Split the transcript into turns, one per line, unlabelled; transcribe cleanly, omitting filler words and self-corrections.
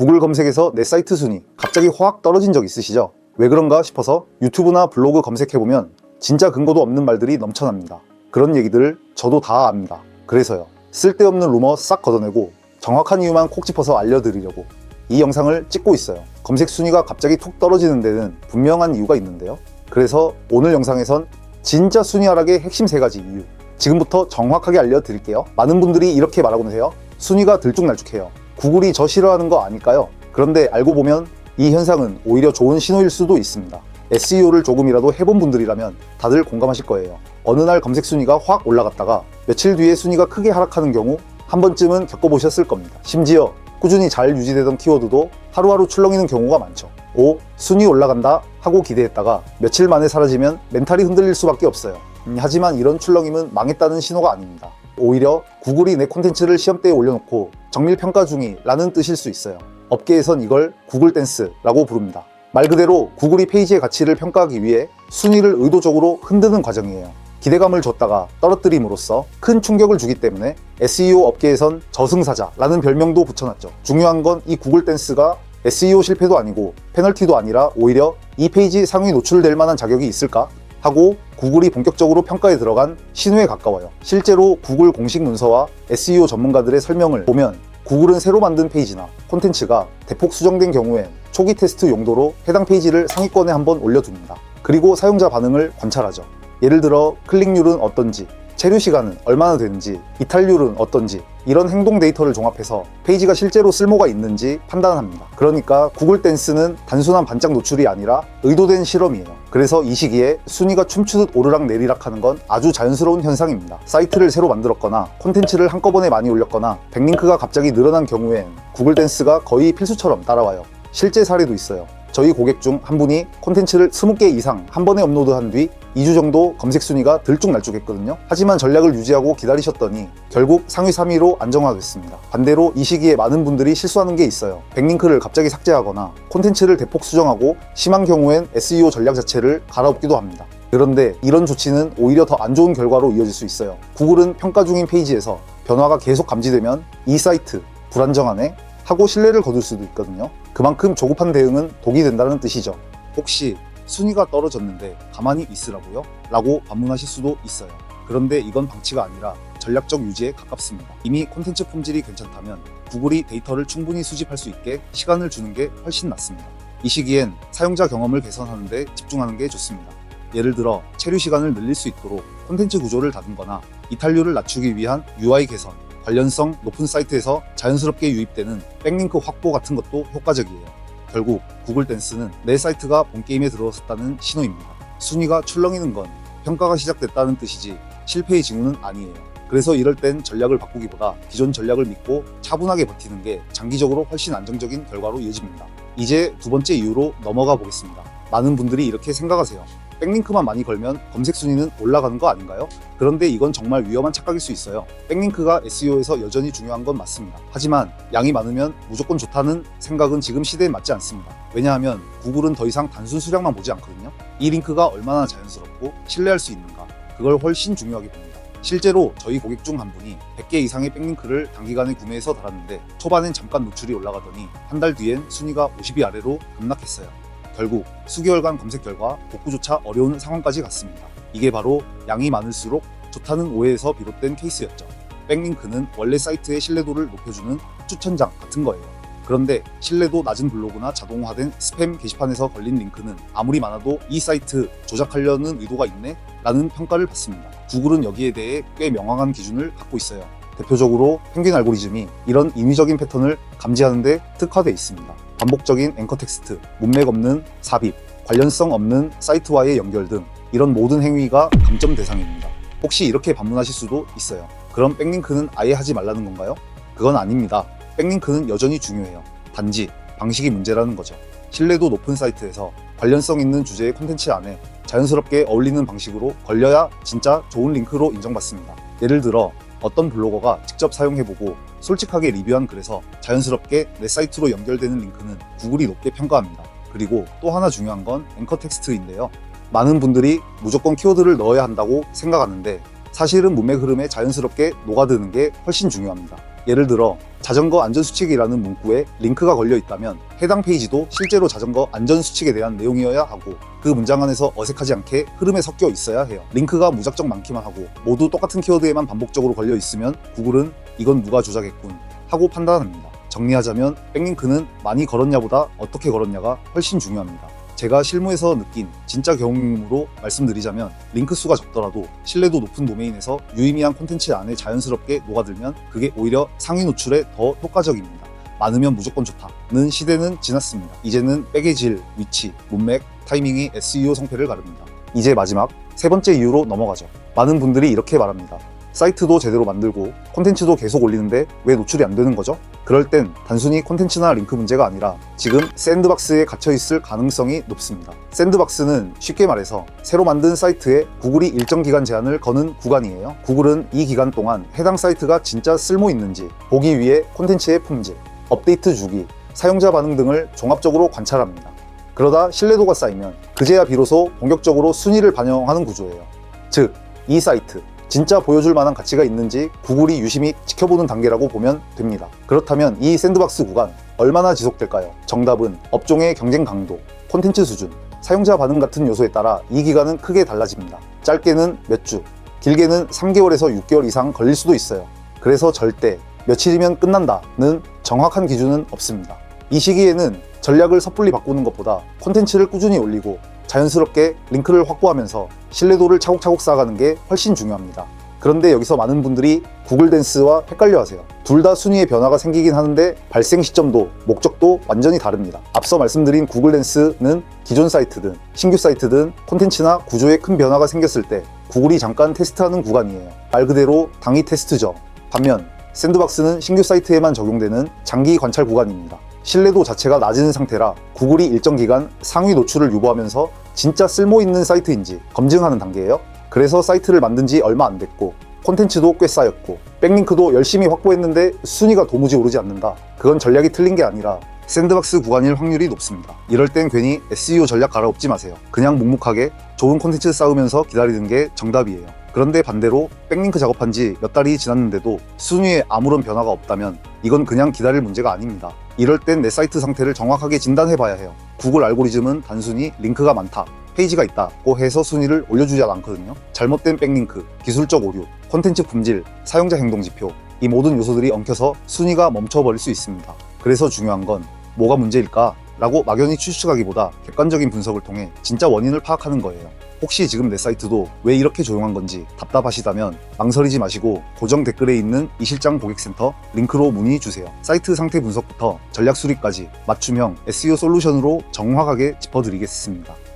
구글 검색에서 내 사이트 순위 갑자기 확 떨어진 적 있으시죠? 왜 그런가 싶어서 유튜브나 블로그 검색해보면 진짜 근거도 없는 말들이 넘쳐납니다. 그런 얘기들 저도 다 압니다. 그래서요, 쓸데없는 루머 싹 걷어내고 정확한 이유만 콕 짚어서 알려드리려고 이 영상을 찍고 있어요. 검색 순위가 갑자기 툭 떨어지는 데는 분명한 이유가 있는데요. 그래서 오늘 영상에선 진짜 순위 하락의 핵심 3가지 이유 지금부터 정확하게 알려드릴게요. 많은 분들이 이렇게 말하곤 해요. 순위가 들쭉날쭉해요. 구글이 저 싫어하는 거 아닐까요? 그런데 알고 보면 이 현상은 오히려 좋은 신호일 수도 있습니다. SEO를 조금이라도 해본 분들이라면 다들 공감하실 거예요. 어느 날 검색 순위가 확 올라갔다가 며칠 뒤에 순위가 크게 하락하는 경우 한 번쯤은 겪어보셨을 겁니다. 심지어 꾸준히 잘 유지되던 키워드도 하루하루 출렁이는 경우가 많죠. 오, 순위 올라간다 하고 기대했다가 며칠 만에 사라지면 멘탈이 흔들릴 수밖에 없어요. 하지만 이런 출렁임은 망했다는 신호가 아닙니다. 오히려 구글이 내 콘텐츠를 시험대에 올려놓고 정밀평가 중이라는 뜻일 수 있어요. 업계에선 이걸 구글 댄스라고 부릅니다. 말 그대로 구글이 페이지의 가치를 평가하기 위해 순위를 의도적으로 흔드는 과정이에요. 기대감을 줬다가 떨어뜨림으로써 큰 충격을 주기 때문에 SEO 업계에선 저승사자라는 별명도 붙여놨죠. 중요한 건 이 구글 댄스가 SEO 실패도 아니고 페널티도 아니라 오히려 이 페이지 상위 노출될 만한 자격이 있을까? 하고 구글이 본격적으로 평가에 들어간 신호에 가까워요. 실제로 구글 공식 문서와 SEO 전문가들의 설명을 보면 구글은 새로 만든 페이지나 콘텐츠가 대폭 수정된 경우엔 초기 테스트 용도로 해당 페이지를 상위권에 한번 올려둡니다. 그리고 사용자 반응을 관찰하죠. 예를 들어 클릭률은 어떤지, 체류 시간은 얼마나 되는지, 이탈률은 어떤지 이런 행동 데이터를 종합해서 페이지가 실제로 쓸모가 있는지 판단합니다. 그러니까 구글 댄스는 단순한 반짝 노출이 아니라 의도된 실험이에요. 그래서 이 시기에 순위가 춤추듯 오르락 내리락 하는 건 아주 자연스러운 현상입니다. 사이트를 새로 만들었거나 콘텐츠를 한꺼번에 많이 올렸거나 백링크가 갑자기 늘어난 경우엔 구글 댄스가 거의 필수처럼 따라와요. 실제 사례도 있어요. 저희 고객 중 한 분이 콘텐츠를 20개 이상 한 번에 업로드한 뒤 2주 정도 검색 순위가 들쭉날쭉했거든요. 하지만 전략을 유지하고 기다리셨더니 결국 상위 3위로 안정화됐습니다. 반대로 이 시기에 많은 분들이 실수하는 게 있어요. 백링크를 갑자기 삭제하거나 콘텐츠를 대폭 수정하고 심한 경우엔 SEO 전략 자체를 갈아엎기도 합니다. 그런데 이런 조치는 오히려 더 안 좋은 결과로 이어질 수 있어요. 구글은 평가 중인 페이지에서 변화가 계속 감지되면 이 사이트 불안정하네 하고 신뢰를 거둘 수도 있거든요. 그만큼 조급한 대응은 독이 된다는 뜻이죠. 혹시 순위가 떨어졌는데 가만히 있으라고요? 라고 반문하실 수도 있어요. 그런데 이건 방치가 아니라 전략적 유지에 가깝습니다. 이미 콘텐츠 품질이 괜찮다면 구글이 데이터를 충분히 수집할 수 있게 시간을 주는 게 훨씬 낫습니다. 이 시기엔 사용자 경험을 개선하는 데 집중하는 게 좋습니다. 예를 들어 체류 시간을 늘릴 수 있도록 콘텐츠 구조를 다듬거나 이탈률을 낮추기 위한 UI 개선, 관련성 높은 사이트에서 자연스럽게 유입되는 백링크 확보 같은 것도 효과적이에요. 결국 구글 댄스는 내 사이트가 본 게임에 들어섰다는 신호입니다. 순위가 출렁이는 건 평가가 시작됐다는 뜻이지 실패의 징후는 아니에요. 그래서 이럴 땐 전략을 바꾸기보다 기존 전략을 믿고 차분하게 버티는 게 장기적으로 훨씬 안정적인 결과로 이어집니다. 이제 두 번째 이유로 넘어가 보겠습니다. 많은 분들이 이렇게 생각하세요. 백링크만 많이 걸면 검색 순위는 올라가는 거 아닌가요? 그런데 이건 정말 위험한 착각일 수 있어요. 백링크가 SEO에서 여전히 중요한 건 맞습니다. 하지만 양이 많으면 무조건 좋다는 생각은 지금 시대에 맞지 않습니다. 왜냐하면 구글은 더 이상 단순 수량만 보지 않거든요. 이 링크가 얼마나 자연스럽고 신뢰할 수 있는가, 그걸 훨씬 중요하게 봅니다. 실제로 저희 고객 중 한 분이 100개 이상의 백링크를 단기간에 구매해서 달았는데 초반엔 잠깐 노출이 올라가더니 한 달 뒤엔 순위가 50위 아래로 급락했어요. 결국 수개월간 검색 결과 복구조차 어려운 상황까지 갔습니다. 이게 바로 양이 많을수록 좋다는 오해에서 비롯된 케이스였죠. 백링크는 원래 사이트의 신뢰도를 높여주는 추천장 같은 거예요. 그런데 신뢰도 낮은 블로그나 자동화된 스팸 게시판에서 걸린 링크는 아무리 많아도 이 사이트 조작하려는 의도가 있네? 라는 평가를 받습니다. 구글은 여기에 대해 꽤 명확한 기준을 갖고 있어요. 대표적으로 펭귄 알고리즘이 이런 인위적인 패턴을 감지하는 데 특화되어 있습니다. 반복적인 앵커 텍스트, 문맥 없는 삽입, 관련성 없는 사이트와의 연결 등 이런 모든 행위가 감점 대상입니다. 혹시 이렇게 반문하실 수도 있어요. 그럼 백링크는 아예 하지 말라는 건가요? 그건 아닙니다. 백링크는 여전히 중요해요. 단지 방식이 문제라는 거죠. 신뢰도 높은 사이트에서 관련성 있는 주제의 콘텐츠 안에 자연스럽게 어울리는 방식으로 걸려야 진짜 좋은 링크로 인정받습니다. 예를 들어 어떤 블로거가 직접 사용해보고 솔직하게 리뷰한 글에서 자연스럽게 내 사이트로 연결되는 링크는 구글이 높게 평가합니다. 그리고 또 하나 중요한 건 앵커 텍스트인데요. 많은 분들이 무조건 키워드를 넣어야 한다고 생각하는데 사실은 문맥 흐름에 자연스럽게 녹아드는 게 훨씬 중요합니다. 예를 들어 자전거 안전수칙이라는 문구에 링크가 걸려 있다면 해당 페이지도 실제로 자전거 안전수칙에 대한 내용이어야 하고 그 문장 안에서 어색하지 않게 흐름에 섞여 있어야 해요. 링크가 무작정 많기만 하고 모두 똑같은 키워드에만 반복적으로 걸려 있으면 구글은 이건 누가 조작했군 하고 판단합니다. 정리하자면 백링크는 많이 걸었냐보다 어떻게 걸었냐가 훨씬 중요합니다. 제가 실무에서 느낀 진짜 경험으로 말씀드리자면 링크 수가 적더라도 신뢰도 높은 도메인에서 유의미한 콘텐츠 안에 자연스럽게 녹아들면 그게 오히려 상위 노출에 더 효과적입니다. 많으면 무조건 좋다는 시대는 지났습니다. 이제는 백의 질, 위치, 문맥, 타이밍이 SEO 성패를 가릅니다. 이제 마지막 세 번째 이유로 넘어가죠. 많은 분들이 이렇게 말합니다. 사이트도 제대로 만들고 콘텐츠도 계속 올리는데 왜 노출이 안 되는 거죠? 그럴 땐 단순히 콘텐츠나 링크 문제가 아니라 지금 샌드박스에 갇혀있을 가능성이 높습니다. 샌드박스는 쉽게 말해서 새로 만든 사이트에 구글이 일정 기간 제한을 거는 구간이에요. 구글은 이 기간 동안 해당 사이트가 진짜 쓸모 있는지 보기 위해 콘텐츠의 품질, 업데이트 주기, 사용자 반응 등을 종합적으로 관찰합니다. 그러다 신뢰도가 쌓이면 그제야 비로소 본격적으로 순위를 반영하는 구조예요. 즉, 이 사이트 진짜 보여줄 만한 가치가 있는지 구글이 유심히 지켜보는 단계라고 보면 됩니다. 그렇다면 이 샌드박스 구간 얼마나 지속될까요? 정답은 업종의 경쟁 강도, 콘텐츠 수준, 사용자 반응 같은 요소에 따라 이 기간은 크게 달라집니다. 짧게는 몇 주, 길게는 3개월에서 6개월 이상 걸릴 수도 있어요. 그래서 절대 며칠이면 끝난다는 정확한 기준은 없습니다. 이 시기에는 전략을 섣불리 바꾸는 것보다 콘텐츠를 꾸준히 올리고 자연스럽게 링크를 확보하면서 신뢰도를 차곡차곡 쌓아가는 게 훨씬 중요합니다. 그런데 여기서 많은 분들이 구글 댄스와 헷갈려 하세요. 둘 다 순위의 변화가 생기긴 하는데 발생 시점도 목적도 완전히 다릅니다. 앞서 말씀드린 구글 댄스는 기존 사이트든 신규 사이트든 콘텐츠나 구조에 큰 변화가 생겼을 때 구글이 잠깐 테스트하는 구간이에요. 말 그대로 당위 테스트죠. 반면 샌드박스는 신규 사이트에만 적용되는 장기 관찰 구간입니다. 신뢰도 자체가 낮은 상태라 구글이 일정 기간 상위 노출을 유보하면서 진짜 쓸모있는 사이트인지 검증하는 단계예요. 그래서 사이트를 만든 지 얼마 안 됐고 콘텐츠도 꽤 쌓였고 백링크도 열심히 확보했는데 순위가 도무지 오르지 않는다. 그건 전략이 틀린 게 아니라 샌드박스 구간일 확률이 높습니다. 이럴 땐 괜히 SEO 전략 갈아엎지 마세요. 그냥 묵묵하게 좋은 콘텐츠 쌓으면서 기다리는 게 정답이에요. 그런데 반대로 백링크 작업한 지 몇 달이 지났는데도 순위에 아무런 변화가 없다면 이건 그냥 기다릴 문제가 아닙니다. 이럴 땐 내 사이트 상태를 정확하게 진단해 봐야 해요. 구글 알고리즘은 단순히 링크가 많다, 페이지가 있다고 해서 순위를 올려주지 않거든요. 잘못된 백링크, 기술적 오류, 콘텐츠 품질, 사용자 행동 지표, 이 모든 요소들이 엉켜서 순위가 멈춰버릴 수 있습니다. 그래서 중요한 건 뭐가 문제일까? 라고 막연히 추측하기보다 객관적인 분석을 통해 진짜 원인을 파악하는 거예요. 혹시 지금 내 사이트도 왜 이렇게 조용한 건지 답답하시다면 망설이지 마시고 고정 댓글에 있는 이실장 고객센터 링크로 문의 주세요. 사이트 상태 분석부터 전략 수립까지 맞춤형 SEO 솔루션으로 정확하게 짚어드리겠습니다.